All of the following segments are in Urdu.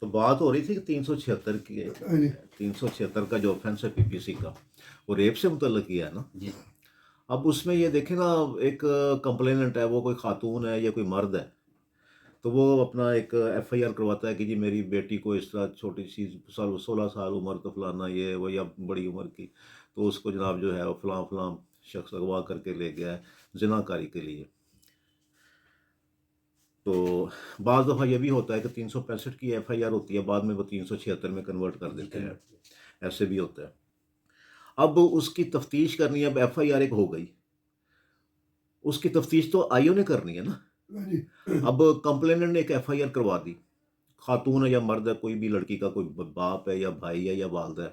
تو بات ہو رہی تھی کہ 376 کی ہاں جی 376 کا جو آفینس ہے پی پی سی کا، وہ ریپ سے متعلق کیا ہے نا۔ جی اب اس میں یہ دیکھیں نا، ایک کمپلیننٹ ہے، وہ کوئی خاتون ہے یا کوئی مرد ہے، تو وہ اپنا ایک ایف آئی آر کرواتا ہے کہ جی میری بیٹی کو اس طرح چھوٹی سی 16 سال عمر تو فلانا یہ وہ یا بڑی عمر کی، تو اس کو جناب جو ہے وہ فلاں فلاں شخص اغوا کر کے لے گیا ہے زنا کاری کے لیے۔ تو بعض دفعہ یہ بھی ہوتا ہے کہ 365 کی ایف آئی آر ہوتی ہے، بعد میں وہ 376 میں کنورٹ کر دیتے ہیں، ایسے بھی ہوتا ہے۔ اب اس کی تفتیش کرنی ہے، اب ایف آئی آر ایک ہو گئی، اس کی تفتیش تو آئی او نے کرنی ہے نا۔ ہاں جی اب کمپلیننٹ نے ایک ایف آئی آر کروا دی، خاتون ہے یا مرد ہے، کوئی بھی لڑکی کا کوئی باپ ہے یا بھائی ہے یا والدہ ہے،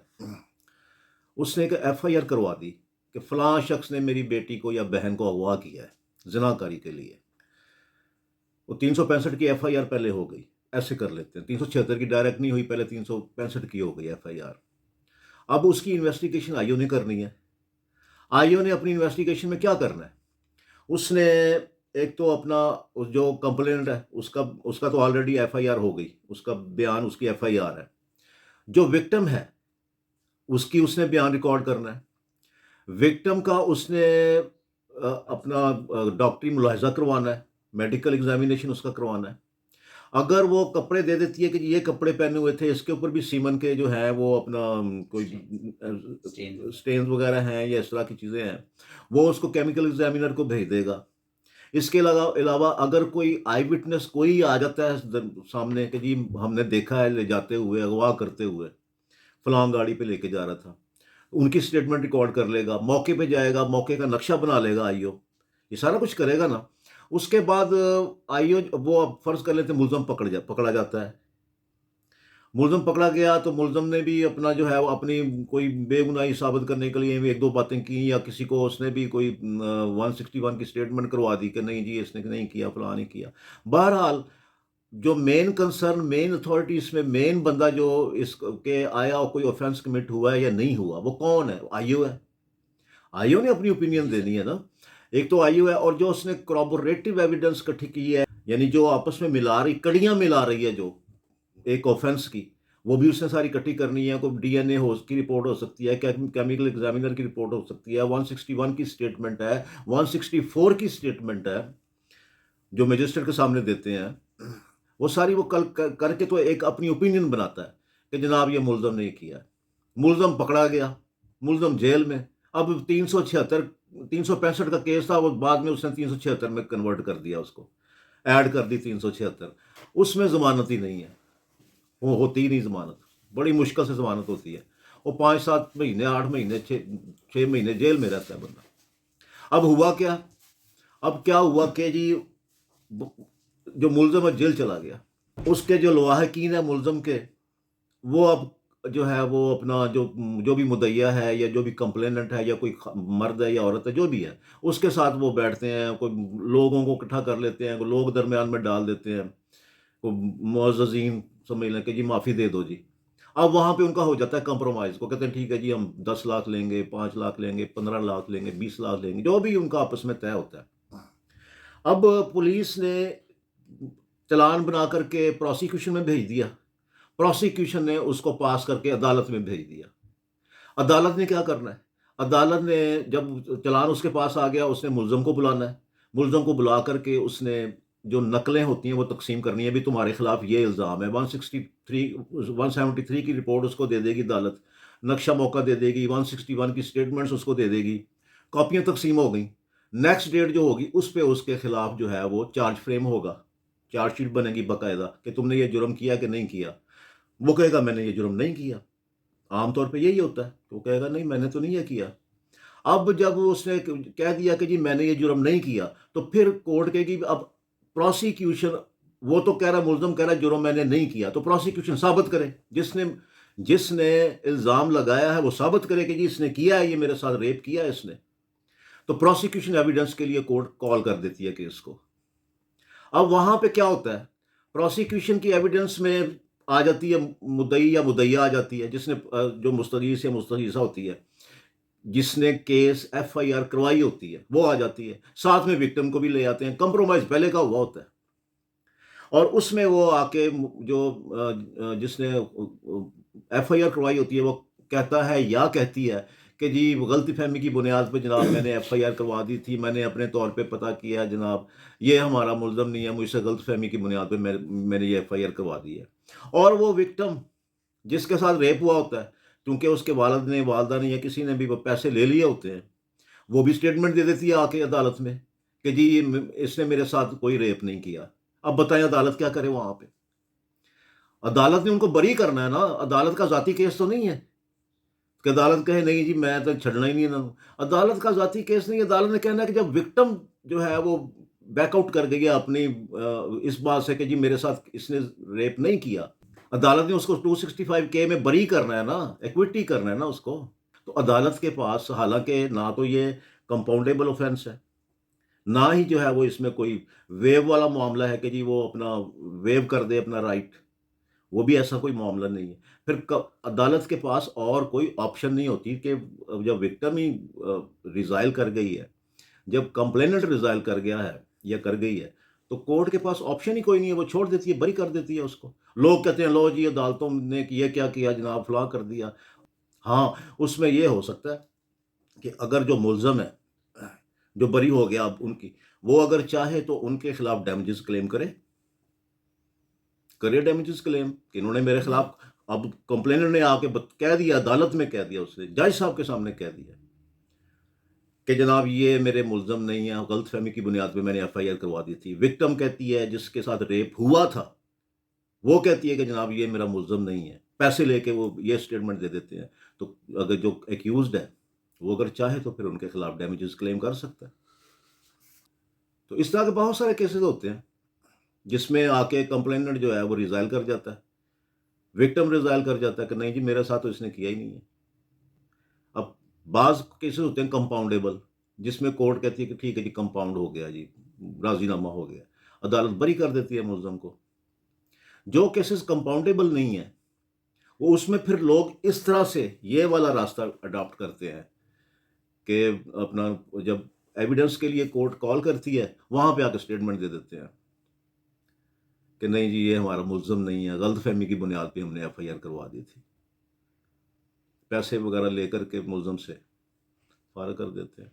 اس نے ایک ایف آئی آر کروا دی کہ فلاں شخص نے میری بیٹی کو یا بہن کو اغوا کیا ہے زنا کاری کے لیے۔ وہ 365 کی ایف آئی آر پہلے ہو گئی، ایسے کر لیتے ہیں، 376 کی ڈائریکٹ نہیں ہوئی، پہلے 365 کی ہو گئی ایف آئی آر۔ اب اس کی انویسٹیگیشن آئی او نے کرنی ہے۔ آئی او نے اپنی انویسٹیگیشن میں کیا کرنا ہے؟ اس نے ایک تو اپنا جو کمپلینٹ ہے اس کا تو آلریڈی ایف آئی آر ہو گئی، اس کا بیان، اس کی ایف آئی آر ہے۔ جو وکٹم ہے اس نے بیان ریکارڈ کرنا ہے۔ وکٹم کا اس نے اپنا ڈاکٹری ملاحظہ کروانا ہے، میڈیکل ایگزامینیشن اس کا کروانا ہے۔ اگر وہ کپڑے دے دیتی ہے کہ یہ کپڑے پہنے ہوئے تھے، اس کے اوپر بھی سیمن کے جو ہے وہ اپنا کوئی سٹینز وغیرہ ہیں یا اس طرح کی چیزیں ہیں، وہ اس کو کیمیکل ایگزامینر کو بھیج دے گا۔ اس کے علاوہ اگر کوئی آئی وٹنس کوئی آ جاتا ہے سامنے کہ جی ہم نے دیکھا ہے لے جاتے ہوئے، اغوا کرتے ہوئے، فلاں گاڑی پہ لے کے جا رہا تھا، ان کی سٹیٹمنٹ ریکارڈ کر لے گا، موقع پہ جائے گا، موقع کا نقشہ بنا لے گا آئی او، یہ سارا کچھ کرے گا نا۔ اس کے بعد آئی او وہ فرض کر لیتے ملزم پکڑا جاتا ہے۔ ملزم پکڑا گیا تو ملزم نے بھی اپنا جو ہے وہ اپنی کوئی بے گناہی ثابت کرنے کے لیے ایک دو باتیں کی، یا کسی کو اس نے بھی کوئی 161 کی سٹیٹمنٹ کروا دی کہ نہیں جی اس نے نہیں کیا، فلاں نہیں کیا۔ بہرحال جو مین کنسرن، مین اتھارٹی، اس میں مین بندہ جو اس کے آیا کوئی آفینس کمٹ ہوا ہے یا نہیں ہوا، وہ کون ہے؟ آئی او ہے۔ آئی او نے اپنی اوپینین دینی ہے نا۔ ایک تو آئی او ہے، اور جو اس نے کورابوریٹو ایویڈنس اکٹھی کی ہے، یعنی جو آپس میں ملا رہی، کڑیاں ملا رہی ہے جو ایک آفینس کی، وہ بھی اس نے ساری اکٹھی کرنی ہے۔ کوئی ڈی این اے کی رپورٹ ہو سکتی ہے، کیمیکل ایگزامینر کی رپورٹ ہو سکتی ہے، 161 کی سٹیٹمنٹ ہے، 164 کی سٹیٹمنٹ ہے جو مجسٹریٹ کے سامنے دیتے ہیں، وہ ساری وہ کر کے تو ایک اپنی اوپینین بناتا ہے کہ جناب یہ ملزم نے کیا ہے۔ ملزم پکڑا گیا، ملزم جیل میں۔ اب 365 کا کیس تھا، وہ بعد میں اس نے 376 میں کنورٹ کر دیا، اس کو ایڈ کر دی 376۔ اس میں ضمانت ہی نہیں ہے، وہ ہوتی ہی نہیں ضمانت، بڑی مشکل سے ضمانت ہوتی ہے۔ وہ 5-7 مہینے، 8 مہینے، 6 مہینے جیل میں رہتا ہے بندہ۔ اب ہوا کیا؟ اب کیا ہوا کہ جی جو ملزم ہے جیل چلا گیا، اس کے جو لواحقین ہیں ملزم کے، وہ اب جو ہے وہ اپنا جو بھی مدعیہ ہے یا جو بھی کمپلیننٹ ہے یا کوئی مرد ہے یا عورت ہے جو بھی ہے، اس کے ساتھ وہ بیٹھتے ہیں، کوئی لوگوں کو اکٹھا کر لیتے ہیں، کوئی لوگ درمیان میں ڈال دیتے ہیں، کوئی معززین سمجھ لیں کہ جی معافی دے دو جی۔ اب وہاں پہ ان کا ہو جاتا ہے کمپرومائز، کو کہتے ہیں ٹھیک ہے جی ہم 10 لاکھ لیں گے، 5 لاکھ لیں گے، 15 لاکھ لیں گے، 20 لاکھ لیں گے، جو بھی ان کا آپس میں طے ہوتا ہے۔ اب پولیس نے چلان بنا کر کے پروسیکیوشن میں بھیج دیا، پروسیکیوشن نے اس کو پاس کر کے عدالت میں بھیج دیا۔ عدالت نے کیا کرنا ہے؟ عدالت نے جب چلان اس کے پاس آ گیا، اس نے ملزم کو بلانا ہے، ملزم کو بلا کر کے اس نے جو نقلیں ہوتی ہیں وہ تقسیم کرنی ہے، بھی تمہارے خلاف یہ الزام ہے، 173 کی رپورٹ اس کو دے دے گی عدالت، نقشہ موقع دے دے گی، 161 کی سٹیٹمنٹس اس کو دے دے گی، کاپیاں تقسیم ہو گئیں۔ نیکسٹ ڈیٹ جو ہوگی اس پہ اس کے خلاف جو ہے وہ چارج فریم ہوگا، چارج شیٹ بنے گی باقاعدہ کہ تم نے یہ جرم کیا کہ نہیں کیا۔ وہ کہے گا میں نے یہ جرم نہیں کیا، عام طور پہ یہی ہوتا ہے، وہ کہے گا نہیں میں نے تو نہیں یہ کیا۔ اب جب اس نے کہہ دیا کہ جی میں نے یہ جرم نہیں کیا، تو پھر کورٹ کہے گی اب پروسیکیوشن، وہ تو کہہ رہا ملزم کہہ رہا جرم میں نے نہیں کیا، تو پروسیکیوشن ثابت کرے، جس نے الزام لگایا ہے وہ ثابت کرے کہ جی اس نے کیا ہے، یہ میرے ساتھ ریپ کیا ہے اس نے۔ تو پروسیکیوشن ایویڈنس کے لیے کورٹ کال کر دیتی ہے کیس کو۔ اب وہاں پہ کیا ہوتا ہے؟ پروسیکیوشن کی ایویڈنس میں آ جاتی ہے مدعی یا مدعیہ آ جاتی ہے، جس نے جو مستغیث یا مستغیثہ ہوتی ہے، جس نے کیس ایف آئی آر کروائی ہوتی ہے وہ آ جاتی ہے، ساتھ میں وکٹم کو بھی لے آتے ہیں، کمپرومائز پہلے کا ہوا ہوتا ہے۔ اور اس میں وہ آ کے جو جس نے ایف آئی آر کروائی ہوتی ہے وہ کہتا ہے یا کہتی ہے کہ جی غلطی فہمی کی بنیاد پہ جناب میں نے ایف آئی آر کروا دی تھی، میں نے اپنے طور پہ پتہ کیا جناب یہ ہمارا ملزم نہیں ہے، مجھ سے غلط فہمی کی بنیاد پہ میں نے یہ ایف آئی آر کروا دی ہے۔ اور وہ وکٹم جس کے ساتھ ریپ ہوا ہوتا ہے، کیونکہ اس کے والد نے والدہ نے یا کسی نے بھی وہ پیسے لے لیے ہوتے ہیں، وہ بھی اسٹیٹمنٹ دے دیتی ہے آ کے عدالت میں کہ جی اس نے میرے ساتھ کوئی ریپ نہیں کیا۔ اب بتائیں عدالت کیا کرے وہاں پہ؟ عدالت نے ان کو بری کرنا ہے نا، عدالت کا ذاتی کیس تو نہیں ہے کہ عدالت کہے نہیں جی میں تو چھڑنا ہی نہیں ہے نا۔ عدالت کا ذاتی کیس نہیں ہے، عدالت نے کہنا ہے کہ جب وکٹم جو ہے وہ بیک آؤٹ کر گئی ہے اپنی اس بات سے کہ جی میرے ساتھ اس نے ریپ نہیں کیا، عدالت نے اس کو 265 میں بری کرنا ہے نا، ایکویٹی کرنا ہے نا اس کو۔ تو عدالت کے پاس حالانکہ نہ تو یہ کمپاؤنڈیبل اوفینس ہے، نہ ہی جو ہے وہ اس میں کوئی ویو والا معاملہ ہے کہ جی وہ اپنا ویو کر دے اپنا رائٹ، وہ بھی ایسا کوئی معاملہ نہیں ہے۔ پھر عدالت کے پاس اور کوئی آپشن نہیں ہوتی کہ جب وکٹم ہی ریزائل کر گئی ہے، جب کمپلیننٹ ریزائل کر گیا ہے یا کر گئی ہے، تو کورٹ کے پاس آپشن ہی کوئی نہیں ہے، وہ چھوڑ دیتی ہے، بری کر دیتی ہے اس کو۔ لوگ کہتے ہیں لو جی عدالتوں نے یہ کیا کیا جناب، فلاں کر دیا۔ ہاں، اس میں یہ ہو سکتا ہے کہ اگر جو ملزم ہے جو بری ہو گیا اب ان کی، وہ اگر چاہے تو ان کے خلاف ڈیمیجز کلیم کرے ڈیمیجز کلیم کہ انہوں نے میرے خلاف، اب کمپلینر نے آ کے کہہ دیا، عدالت میں کہہ دیا، اس نے جج صاحب کے سامنے کہہ دیا کہ جناب یہ میرے ملزم نہیں ہے، غلط فہمی کی بنیاد پہ میں نے ایف آئی آر کروا دی تھی۔ وکٹم کہتی ہے جس کے ساتھ ریپ ہوا تھا، وہ کہتی ہے کہ جناب یہ میرا ملزم نہیں ہے، پیسے لے کے وہ یہ اسٹیٹمنٹ دے دیتے ہیں۔ تو اگر جو ایکیوزڈ ہے وہ اگر چاہے تو پھر ان کے خلاف ڈیمیجز کلیم کر سکتا ہے۔ تو اس طرح کے بہت سارے کیسز ہوتے ہیں جس میں آ کے کمپلیننٹ جو ہے وہ ریزائل کر جاتا ہے، وکٹم ریزائل کر جاتا ہے کہ نہیں جی میرے ساتھ تو اس نے کیا ہی نہیں ہے۔ اب بعض کیسز ہوتے ہیں کمپاؤنڈیبل، جس میں کورٹ کہتی ہے کہ ٹھیک ہے جی کمپاؤنڈ ہو گیا، جی راضی نامہ ہو گیا، عدالت بری کر دیتی ہے ملزم کو۔ جو کیسز کمپاؤنڈیبل نہیں ہیں وہ اس میں پھر لوگ اس طرح سے یہ والا راستہ اڈاپٹ کرتے ہیں کہ اپنا جب ایویڈنس کے لیے کورٹ کال کرتی ہے وہاں پہ آ کے اسٹیٹمنٹ دے دیتے ہیں کہ نہیں جی یہ ہمارا ملزم نہیں ہے، غلط فہمی کی بنیاد پہ ہم نے ایف آئی آر کروا دی تھی، پیسے وغیرہ لے کر کے ملزم سے فارغ کر دیتے ہیں۔